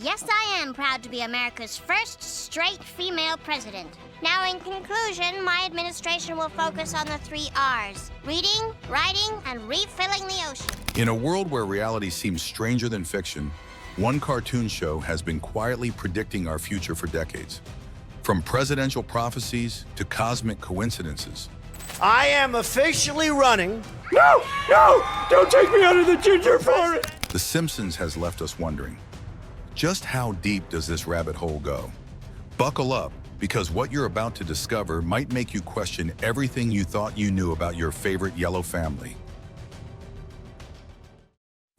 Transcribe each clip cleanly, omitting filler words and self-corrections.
Yes, I am proud to be America's first straight female president. Now, in conclusion, my administration will focus on the 3 R's: reading, writing, and refilling the ocean. In a world where reality seems stranger than fiction, one cartoon show has been quietly predicting our future for decades. From presidential prophecies to cosmic coincidences. I am officially running. No! Don't take me out of the ginger forest! The Simpsons has left us wondering, just how deep does this rabbit hole go? Buckle up, because what you're about to discover might make you question everything you thought you knew about your favorite yellow family.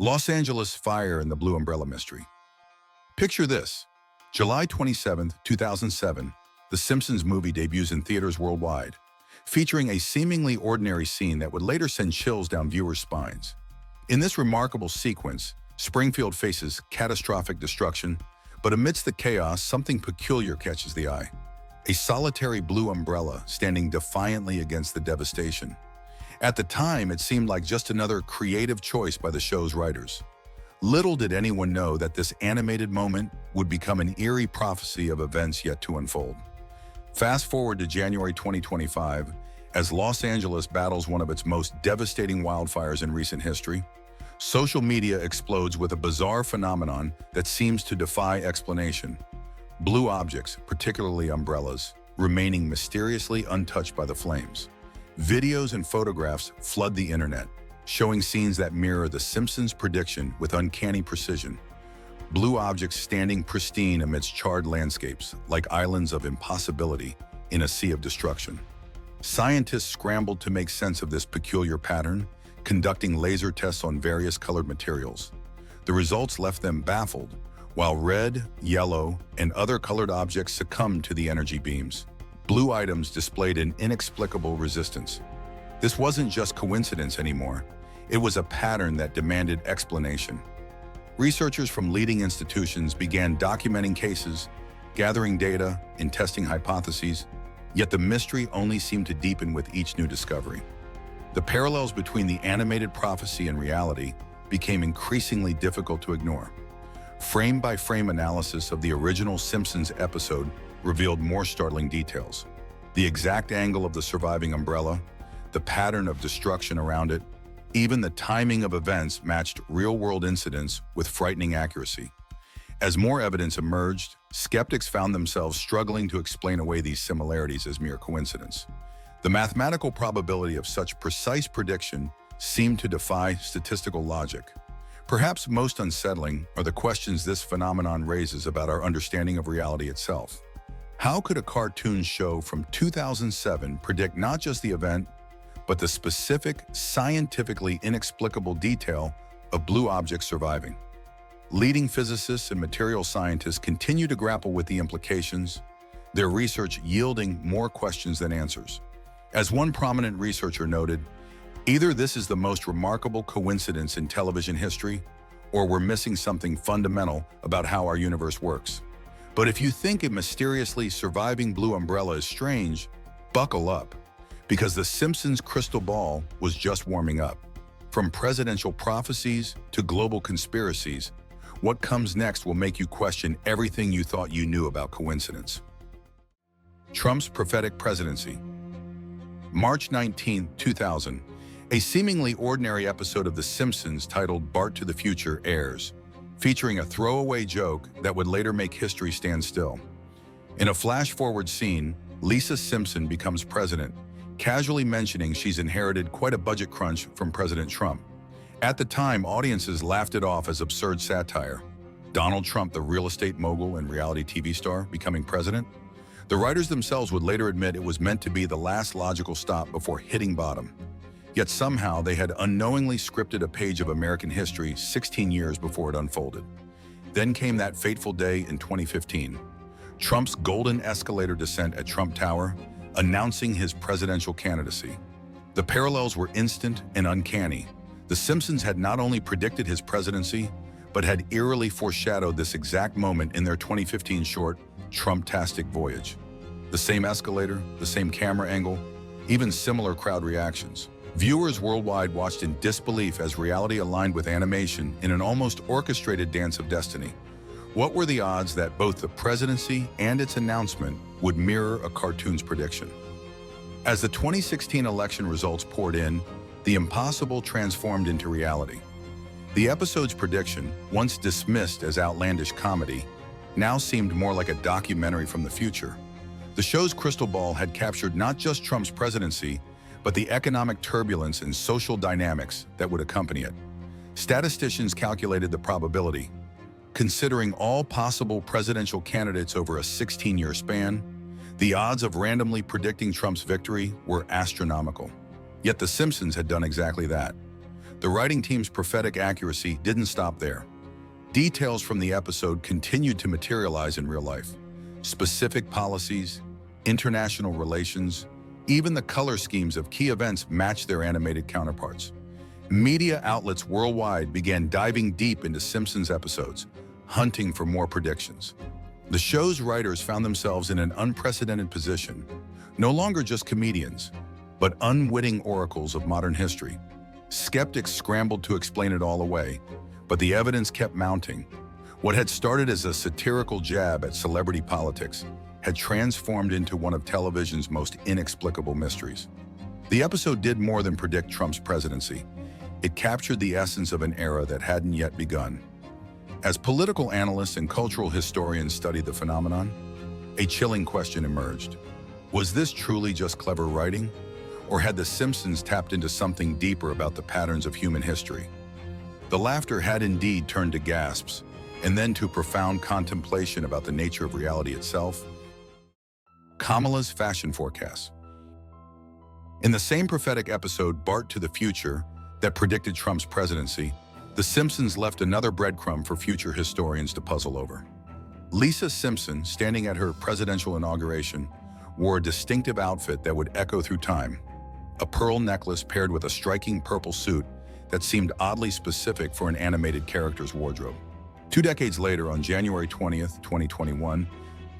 Los Angeles fire and the Blue Umbrella mystery. Picture this. July 27, 2007, The Simpsons movie debuts in theaters worldwide, featuring a seemingly ordinary scene that would later send chills down viewers' spines. In this remarkable sequence, Springfield faces catastrophic destruction, but amidst the chaos, something peculiar catches the eye. A solitary blue umbrella standing defiantly against the devastation. At the time, it seemed like just another creative choice by the show's writers. Little did anyone know that this animated moment would become an eerie prophecy of events yet to unfold. Fast forward to January 2025, as Los Angeles battles one of its most devastating wildfires in recent history. Social media explodes with a bizarre phenomenon that seems to defy explanation. Blue objects, particularly umbrellas, remaining mysteriously untouched by the flames. Videos and photographs flood the internet, showing scenes that mirror the Simpsons' prediction with uncanny precision. Blue objects standing pristine amidst charred landscapes, like islands of impossibility in a sea of destruction. Scientists scrambled to make sense of this peculiar pattern, conducting laser tests on various colored materials. The results left them baffled, while red, yellow, and other colored objects succumbed to the energy beams. Blue items displayed an inexplicable resistance. This wasn't just coincidence anymore. It was a pattern that demanded explanation. Researchers from leading institutions began documenting cases, gathering data, and testing hypotheses, yet the mystery only seemed to deepen with each new discovery. The parallels between the animated prophecy and reality became increasingly difficult to ignore. Frame-by-frame analysis of the original Simpsons episode revealed more startling details. The exact angle of the surviving umbrella, the pattern of destruction around it, even the timing of events matched real-world incidents with frightening accuracy. As more evidence emerged, skeptics found themselves struggling to explain away these similarities as mere coincidence. The mathematical probability of such precise prediction seemed to defy statistical logic. Perhaps most unsettling are the questions this phenomenon raises about our understanding of reality itself. How could a cartoon show from 2007 predict not just the event, but the specific, scientifically inexplicable detail of blue objects surviving? Leading physicists and material scientists continue to grapple with the implications, their research yielding more questions than answers. As one prominent researcher noted, either this is the most remarkable coincidence in television history, or we're missing something fundamental about how our universe works. But if you think a mysteriously surviving blue umbrella is strange, buckle up, because the Simpsons' crystal ball was just warming up. From presidential prophecies to global conspiracies, what comes next will make you question everything you thought you knew about coincidence. Trump's prophetic presidency. March 19, 2000, a seemingly ordinary episode of The Simpsons titled Bart to the Future airs, featuring a throwaway joke that would later make history stand still. In a flash-forward scene, Lisa Simpson becomes president, casually mentioning she's inherited quite a budget crunch from President Trump. At the time, audiences laughed it off as absurd satire. Donald Trump, the real estate mogul and reality TV star, becoming president? The writers themselves would later admit it was meant to be the last logical stop before hitting bottom. Yet somehow they had unknowingly scripted a page of American history 16 years before it unfolded. Then came that fateful day in 2015. Trump's golden escalator descent at Trump Tower, announcing his presidential candidacy. The parallels were instant and uncanny. The Simpsons had not only predicted his presidency, but had eerily foreshadowed this exact moment in their 2015 short, Trump-tastic Voyage. The same escalator, the same camera angle, even similar crowd reactions. Viewers worldwide watched in disbelief as reality aligned with animation in an almost orchestrated dance of destiny. What were the odds that both the presidency and its announcement would mirror a cartoon's prediction? As the 2016 election results poured in, the impossible transformed into reality. The episode's prediction, once dismissed as outlandish comedy, now seemed more like a documentary from the future. The show's crystal ball had captured not just Trump's presidency, but the economic turbulence and social dynamics that would accompany it. Statisticians calculated the probability. Considering all possible presidential candidates over a 16-year span, the odds of randomly predicting Trump's victory were astronomical. Yet The Simpsons had done exactly that. The writing team's prophetic accuracy didn't stop there. Details from the episode continued to materialize in real life. Specific policies, international relations, even the color schemes of key events matched their animated counterparts. Media outlets worldwide began diving deep into Simpsons episodes, hunting for more predictions. The show's writers found themselves in an unprecedented position, no longer just comedians, but unwitting oracles of modern history. Skeptics scrambled to explain it all away, but the evidence kept mounting. What had started as a satirical jab at celebrity politics had transformed into one of television's most inexplicable mysteries. The episode did more than predict Trump's presidency. It captured the essence of an era that hadn't yet begun. As political analysts and cultural historians studied the phenomenon, a chilling question emerged. Was this truly just clever writing? Or had The Simpsons tapped into something deeper about the patterns of human history? The laughter had indeed turned to gasps, and then to profound contemplation about the nature of reality itself. Kamala's fashion forecast. In the same prophetic episode, Bart to the Future, that predicted Trump's presidency, The Simpsons left another breadcrumb for future historians to puzzle over. Lisa Simpson, standing at her presidential inauguration, wore a distinctive outfit that would echo through time. A pearl necklace paired with a striking purple suit that seemed oddly specific for an animated character's wardrobe. 2 decades later, on January 20th, 2021,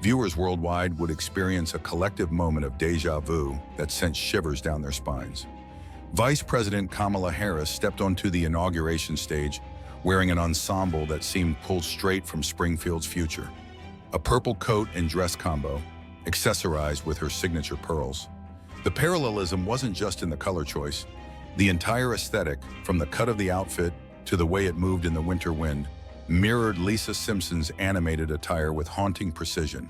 viewers worldwide would experience a collective moment of deja vu that sent shivers down their spines. Vice President Kamala Harris stepped onto the inauguration stage wearing an ensemble that seemed pulled straight from Springfield's future. A purple coat and dress combo, accessorized with her signature pearls. The parallelism wasn't just in the color choice. The entire aesthetic, from the cut of the outfit to the way it moved in the winter wind, mirrored Lisa Simpson's animated attire with haunting precision.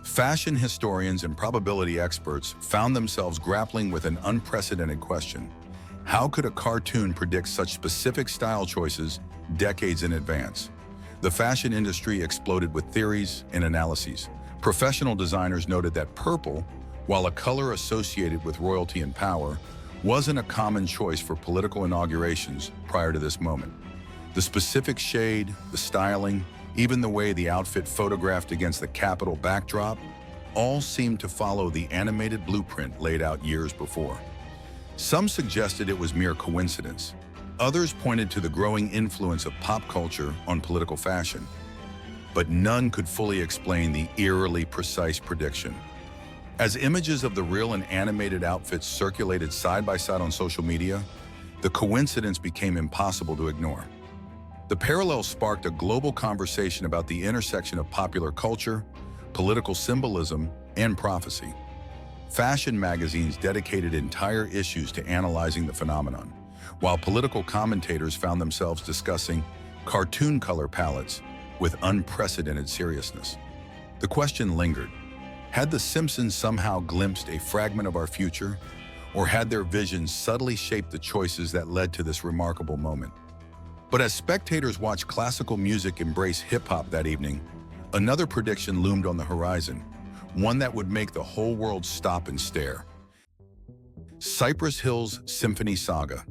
Fashion historians and probability experts found themselves grappling with an unprecedented question. How could a cartoon predict such specific style choices decades in advance? The fashion industry exploded with theories and analyses. Professional designers noted that purple, while a color associated with royalty and power, wasn't a common choice for political inaugurations prior to this moment. The specific shade, the styling, even the way the outfit photographed against the Capitol backdrop, all seemed to follow the animated blueprint laid out years before. Some suggested it was mere coincidence. Others pointed to the growing influence of pop culture on political fashion. But none could fully explain the eerily precise prediction. As images of the real and animated outfits circulated side by side on social media, the coincidence became impossible to ignore. The parallel sparked a global conversation about the intersection of popular culture, political symbolism, and prophecy. Fashion magazines dedicated entire issues to analyzing the phenomenon, while political commentators found themselves discussing cartoon color palettes with unprecedented seriousness. The question lingered. Had The Simpsons somehow glimpsed a fragment of our future, or had their visions subtly shaped the choices that led to this remarkable moment? But as spectators watched classical music embrace hip-hop that evening, another prediction loomed on the horizon, one that would make the whole world stop and stare. Cypress Hill's Symphony saga.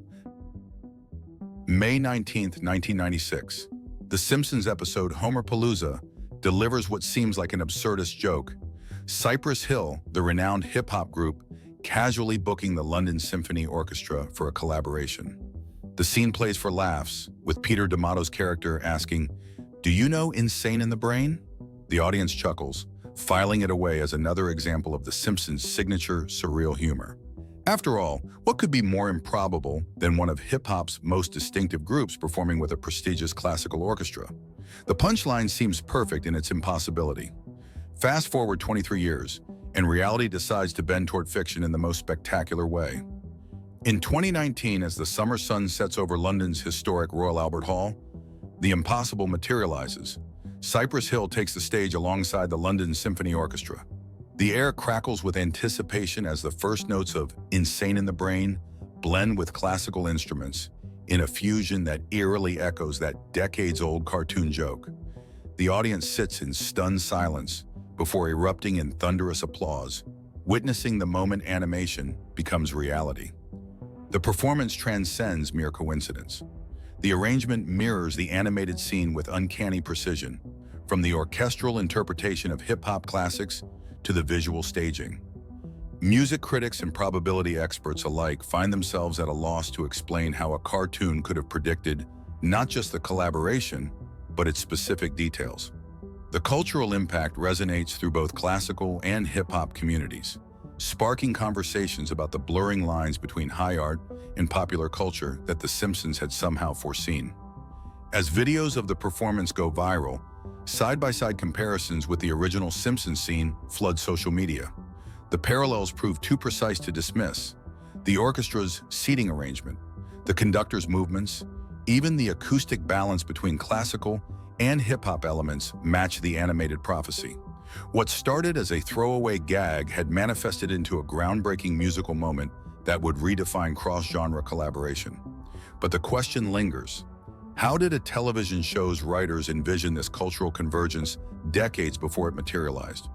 May 19, 1996. The Simpsons episode Homerpalooza delivers what seems like an absurdist joke. Cypress Hill, the renowned hip-hop group, casually booking the London Symphony Orchestra for a collaboration. The scene plays for laughs, with Peter D'Amato's character asking, "Do you know Insane in the Brain?" The audience chuckles, filing it away as another example of The Simpsons' signature surreal humor. After all, what could be more improbable than one of hip-hop's most distinctive groups performing with a prestigious classical orchestra? The punchline seems perfect in its impossibility. Fast forward 23 years, and reality decides to bend toward fiction in the most spectacular way. In 2019, as the summer sun sets over London's historic Royal Albert Hall, the impossible materializes. Cypress Hill takes the stage alongside the London Symphony Orchestra. The air crackles with anticipation as the first notes of Insane in the Brain blend with classical instruments in a fusion that eerily echoes that decades-old cartoon joke. The audience sits in stunned silence before erupting in thunderous applause, witnessing the moment animation becomes reality. The performance transcends mere coincidence. The arrangement mirrors the animated scene with uncanny precision, from the orchestral interpretation of hip-hop classics to the visual staging. Music critics and probability experts alike find themselves at a loss to explain how a cartoon could have predicted not just the collaboration, but its specific details. The cultural impact resonates through both classical and hip-hop communities, sparking conversations about the blurring lines between high art and popular culture that The Simpsons had somehow foreseen. As videos of the performance go viral, side-by-side comparisons with the original Simpsons scene flood social media. The parallels prove too precise to dismiss. The orchestra's seating arrangement, the conductor's movements, even the acoustic balance between classical and hip-hop elements match the animated prophecy. What started as a throwaway gag had manifested into a groundbreaking musical moment that would redefine cross-genre collaboration. But the question lingers. How did a television show's writers envision this cultural convergence decades before it materialized?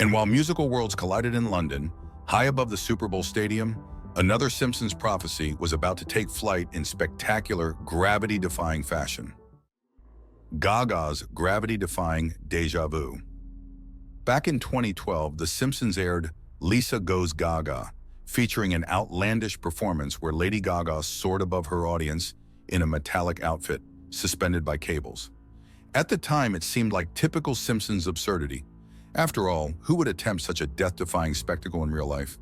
And while musical worlds collided in London, high above the Super Bowl stadium, another Simpsons prophecy was about to take flight in spectacular, gravity-defying fashion. Gaga's gravity-defying deja vu. Back in 2012, The Simpsons aired Lisa Goes Gaga, featuring an outlandish performance where Lady Gaga soared above her audience in a metallic outfit, suspended by cables. At the time, it seemed like typical Simpsons absurdity. After all, who would attempt such a death-defying spectacle in real life?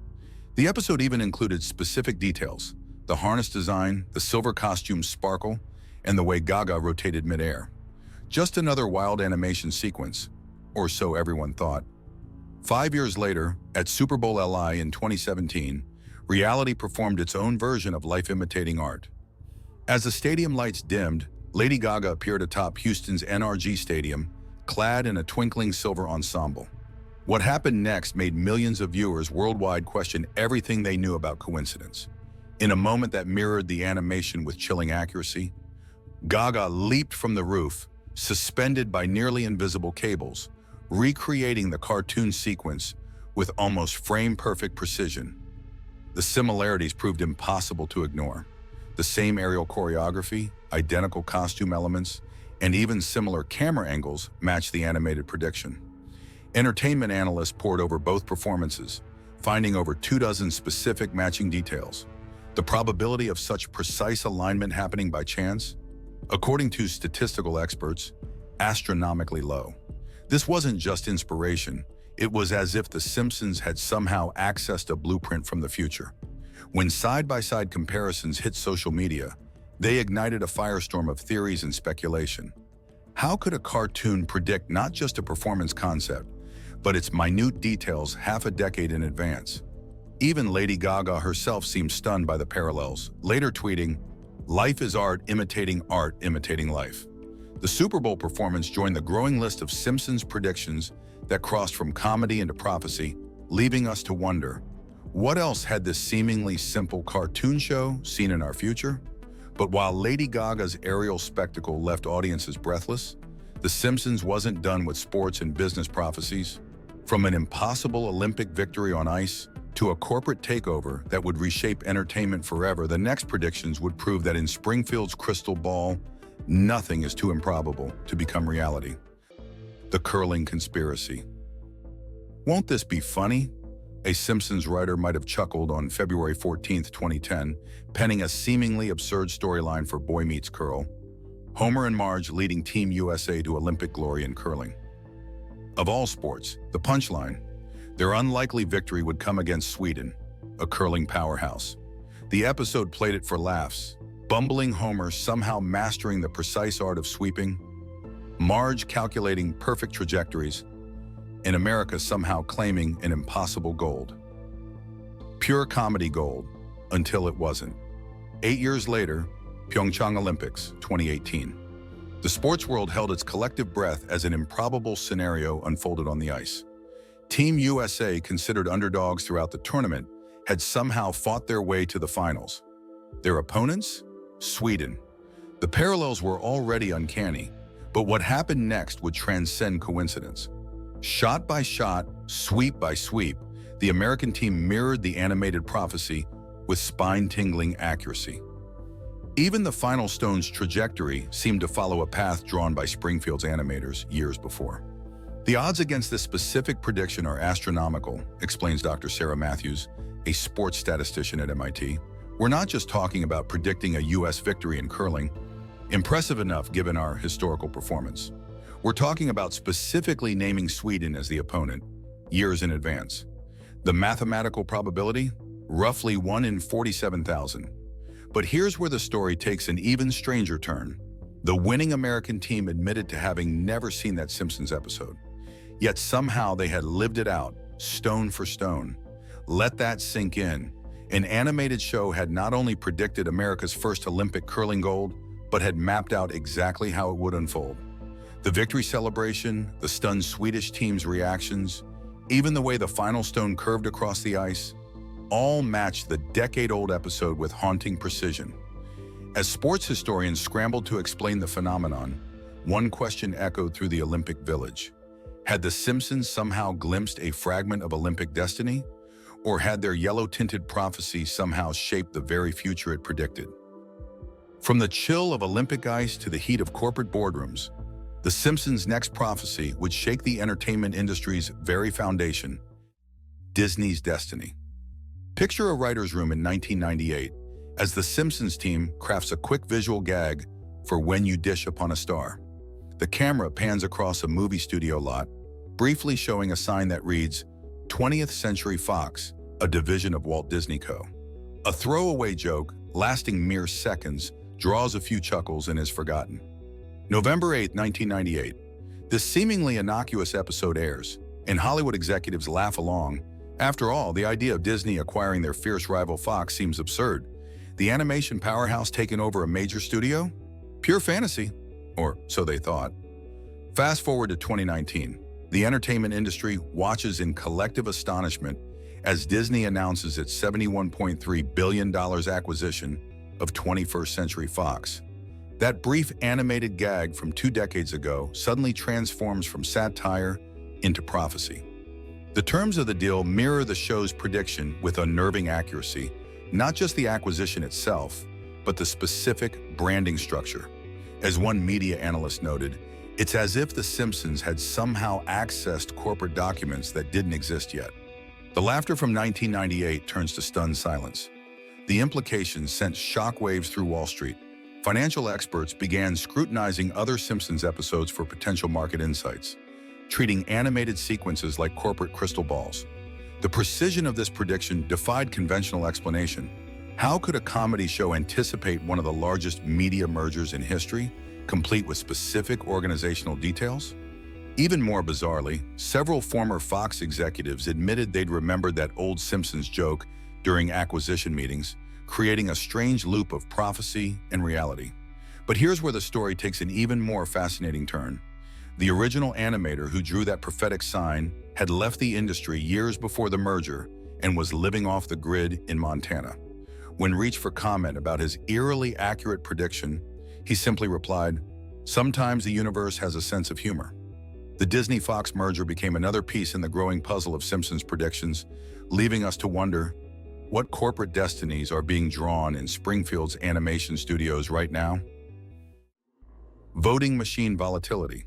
The episode even included specific details: the harness design, the silver costume's sparkle, and the way Gaga rotated midair. Just another wild animation sequence, or so everyone thought. 5 years later, at Super Bowl LI in 2017, reality performed its own version of life imitating art. As the stadium lights dimmed, Lady Gaga appeared atop Houston's NRG Stadium, clad in a twinkling silver ensemble. What happened next made millions of viewers worldwide question everything they knew about coincidence. In a moment that mirrored the animation with chilling accuracy, Gaga leaped from the roof, suspended by nearly invisible cables, recreating the cartoon sequence with almost frame-perfect precision. The similarities proved impossible to ignore. The same aerial choreography, identical costume elements, and even similar camera angles matched the animated prediction. Entertainment analysts pored over both performances, finding over 24 specific matching details. The probability of such precise alignment happening by chance, according to statistical experts, astronomically low. This wasn't just inspiration, it was as if The Simpsons had somehow accessed a blueprint from the future. When side-by-side comparisons hit social media, they ignited a firestorm of theories and speculation. How could a cartoon predict not just a performance concept, but its minute details half a decade in advance? Even Lady Gaga herself seemed stunned by the parallels, later tweeting, "Life is art imitating life." The Super Bowl performance joined the growing list of Simpsons predictions that crossed from comedy into prophecy, leaving us to wonder, what else had this seemingly simple cartoon show seen in our future? But while Lady Gaga's aerial spectacle left audiences breathless, The Simpsons wasn't done with sports and business prophecies. From an impossible Olympic victory on ice to a corporate takeover that would reshape entertainment forever, the next predictions would prove that in Springfield's crystal ball, nothing is too improbable to become reality. The curling conspiracy. Won't this be funny? A Simpsons writer might have chuckled on February 14, 2010, penning a seemingly absurd storyline for Boy Meets Curl. Homer and Marge leading Team USA to Olympic glory in curling. Of all sports, the punchline: their unlikely victory would come against Sweden, a curling powerhouse. The episode played it for laughs, bumbling Homer somehow mastering the precise art of sweeping, Marge calculating perfect trajectories, and America somehow claiming an impossible gold. Pure comedy gold, until it wasn't. 8 years later, Pyeongchang Olympics, 2018. The sports world held its collective breath as an improbable scenario unfolded on the ice. Team USA, considered underdogs throughout the tournament, had somehow fought their way to the finals. Their opponents? Sweden. The parallels were already uncanny, but what happened next would transcend coincidence. Shot by shot, sweep by sweep, the American team mirrored the animated prophecy with spine-tingling accuracy. Even the final stone's trajectory seemed to follow a path drawn by Springfield's animators years before. The odds against this specific prediction are astronomical, explains Dr. Sarah Matthews, a sports statistician at MIT. We're not just talking about predicting a U.S. victory in curling, impressive enough given our historical performance. We're talking about specifically naming Sweden as the opponent, years in advance. The mathematical probability? Roughly 1 in 47,000. But here's where the story takes an even stranger turn. The winning American team admitted to having never seen that Simpsons episode. Yet somehow they had lived it out, stone for stone. Let that sink in. An animated show had not only predicted America's first Olympic curling gold, but had mapped out exactly how it would unfold. The victory celebration, the stunned Swedish team's reactions, even the way the final stone curved across the ice, all matched the decade-old episode with haunting precision. As sports historians scrambled to explain the phenomenon, one question echoed through the Olympic village. Had the Simpsons somehow glimpsed a fragment of Olympic destiny? Or had their yellow-tinted prophecy somehow shaped the very future it predicted? From the chill of Olympic ice to the heat of corporate boardrooms, the Simpsons' next prophecy would shake the entertainment industry's very foundation, Disney's destiny. Picture a writer's room in 1998 as the Simpsons team crafts a quick visual gag for when you dish upon a star. The camera pans across a movie studio lot, briefly showing a sign that reads, 20th Century Fox, a division of Walt Disney Co. A throwaway joke, lasting mere seconds, draws a few chuckles and is forgotten. November 8, 1998. This seemingly innocuous episode airs, and Hollywood executives laugh along. After all, the idea of Disney acquiring their fierce rival Fox seems absurd. The animation powerhouse taking over a major studio? Pure fantasy, or so they thought. Fast forward to 2019. The entertainment industry watches in collective astonishment as Disney announces its $71.3 billion acquisition of 21st Century Fox. That brief animated gag from 2 decades ago suddenly transforms from satire into prophecy. The terms of the deal mirror the show's prediction with unnerving accuracy, not just the acquisition itself, but the specific branding structure. As one media analyst noted, it's as if The Simpsons had somehow accessed corporate documents that didn't exist yet. The laughter from 1998 turns to stunned silence. The implications sent shockwaves through Wall Street. Financial experts began scrutinizing other Simpsons episodes for potential market insights, treating animated sequences like corporate crystal balls. The precision of this prediction defied conventional explanation. How could a comedy show anticipate one of the largest media mergers in history, complete with specific organizational details? Even more bizarrely, several former Fox executives admitted they'd remembered that old Simpsons joke during acquisition meetings, creating a strange loop of prophecy and reality. But here's where the story takes an even more fascinating turn. The original animator who drew that prophetic sign had left the industry years before the merger and was living off the grid in Montana. When reached for comment about his eerily accurate prediction, he simply replied, "Sometimes the universe has a sense of humor." The Disney-Fox merger became another piece in the growing puzzle of Simpsons predictions, leaving us to wonder, what corporate destinies are being drawn in Springfield's animation studios right now? Voting machine volatility.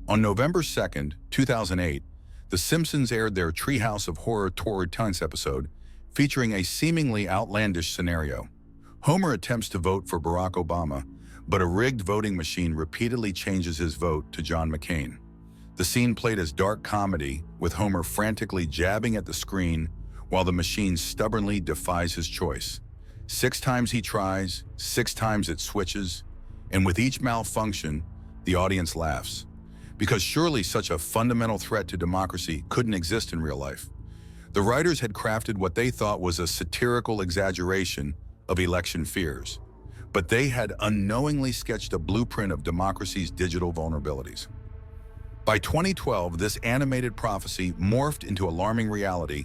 On November 2nd, 2008, The Simpsons aired their Treehouse of Horror Torrid Tense episode, featuring a seemingly outlandish scenario. Homer attempts to vote for Barack Obama, but a rigged voting machine repeatedly changes his vote to John McCain. The scene played as dark comedy, with Homer frantically jabbing at the screen while the machine stubbornly defies his choice. 6 times he tries, 6 times it switches, and with each malfunction, the audience laughs. Because surely such a fundamental threat to democracy couldn't exist in real life. The writers had crafted what they thought was a satirical exaggeration of election fears, but they had unknowingly sketched a blueprint of democracy's digital vulnerabilities. By 2012, this animated prophecy morphed into alarming reality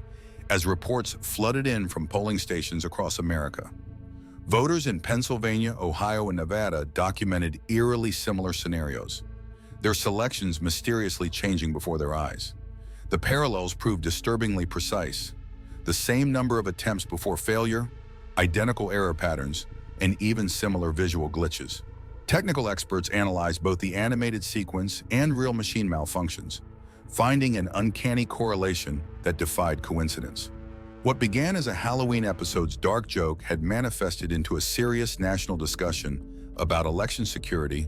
as reports flooded in from polling stations across America. Voters in Pennsylvania, Ohio, and Nevada documented eerily similar scenarios, their selections mysteriously changing before their eyes. The parallels proved disturbingly precise. The same number of attempts before failure, identical error patterns, and even similar visual glitches. Technical experts analyzed both the animated sequence and real machine malfunctions, finding an uncanny correlation that defied coincidence. What began as a Halloween episode's dark joke had manifested into a serious national discussion about election security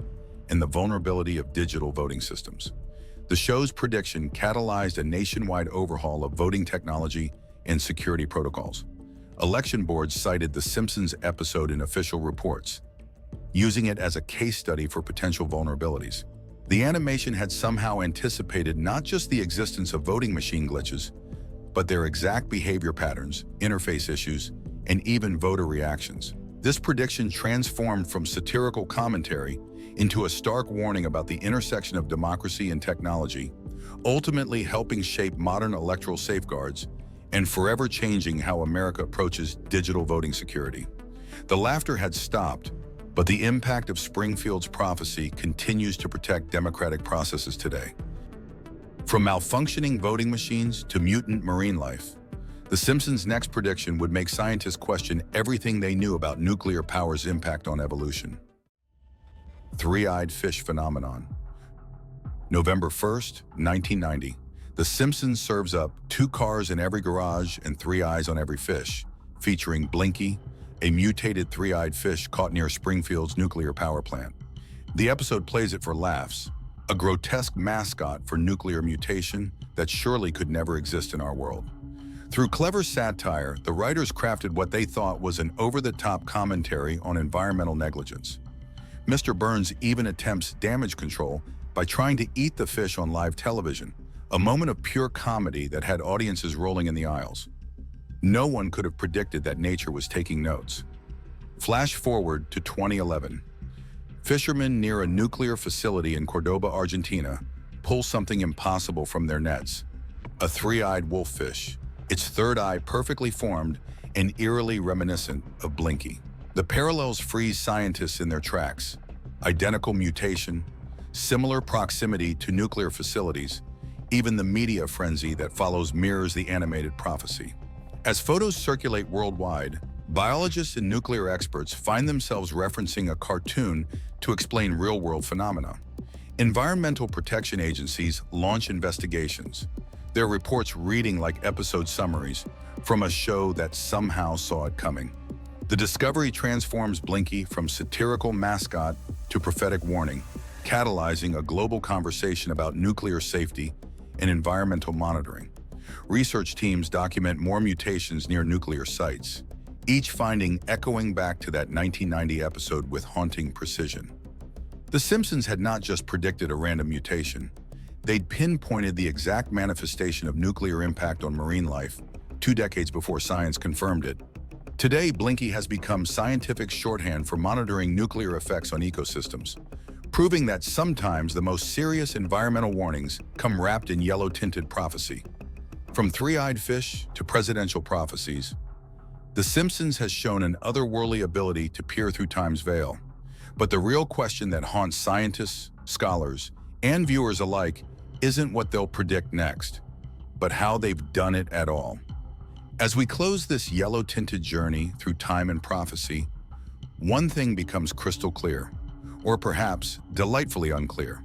and the vulnerability of digital voting systems. The show's prediction catalyzed a nationwide overhaul of voting technology and security protocols. Election boards cited the Simpsons episode in official reports, using it as a case study for potential vulnerabilities. The animation had somehow anticipated not just the existence of voting machine glitches, but their exact behavior patterns, interface issues, and even voter reactions. This prediction transformed from satirical commentary into a stark warning about the intersection of democracy and technology, ultimately helping shape modern electoral safeguards and forever changing how America approaches digital voting security. The laughter had stopped, but the impact of Springfield's prophecy continues to protect democratic processes today. From malfunctioning voting machines to mutant marine life, The Simpsons' next prediction would make scientists question everything they knew about nuclear power's impact on evolution. Three-eyed fish phenomenon. November 1st, 1990. The Simpsons serves up 2 cars in every garage and 3 eyes on every fish, featuring Blinky, a mutated 3-eyed fish caught near Springfield's nuclear power plant. The episode plays it for laughs, a grotesque mascot for nuclear mutation that surely could never exist in our world. Through clever satire, the writers crafted what they thought was an over-the-top commentary on environmental negligence. Mr. Burns even attempts damage control by trying to eat the fish on live television, a moment of pure comedy that had audiences rolling in the aisles. No one could have predicted that nature was taking notes. Flash forward to 2011. Fishermen near a nuclear facility in Cordoba, Argentina, pull something impossible from their nets: a 3-eyed wolffish, its 3rd eye perfectly formed and eerily reminiscent of Blinky. The parallels freeze scientists in their tracks. Identical mutation, similar proximity to nuclear facilities, even the media frenzy that follows mirrors the animated prophecy. As photos circulate worldwide, biologists and nuclear experts find themselves referencing a cartoon to explain real-world phenomena. Environmental protection agencies launch investigations, their reports reading like episode summaries from a show that somehow saw it coming. The discovery transforms Blinky from satirical mascot to prophetic warning, catalyzing a global conversation about nuclear safety and environmental monitoring. Research teams document more mutations near nuclear sites, each finding echoing back to that 1990 episode with haunting precision. The Simpsons had not just predicted a random mutation. They'd pinpointed the exact manifestation of nuclear impact on marine life 2 decades before science confirmed it. Today, Blinky has become scientific shorthand for monitoring nuclear effects on ecosystems, proving that sometimes the most serious environmental warnings come wrapped in yellow-tinted prophecy. From 3-eyed fish to presidential prophecies, The Simpsons has shown an otherworldly ability to peer through time's veil. But the real question that haunts scientists, scholars, and viewers alike isn't what they'll predict next, but how they've done it at all. As we close this yellow-tinted journey through time and prophecy, one thing becomes crystal clear, or perhaps delightfully unclear.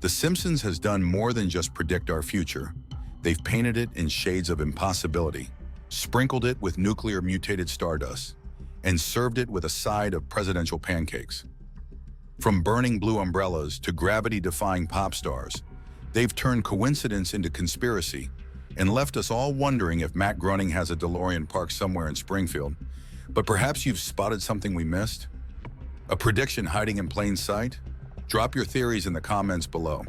The Simpsons has done more than just predict our future. They've painted it in shades of impossibility, sprinkled it with nuclear mutated stardust, and served it with a side of presidential pancakes. From burning blue umbrellas to gravity-defying pop stars, they've turned coincidence into conspiracy and left us all wondering if Matt Groening has a DeLorean parked somewhere in Springfield. But perhaps you've spotted something we missed? A prediction hiding in plain sight? Drop your theories in the comments below.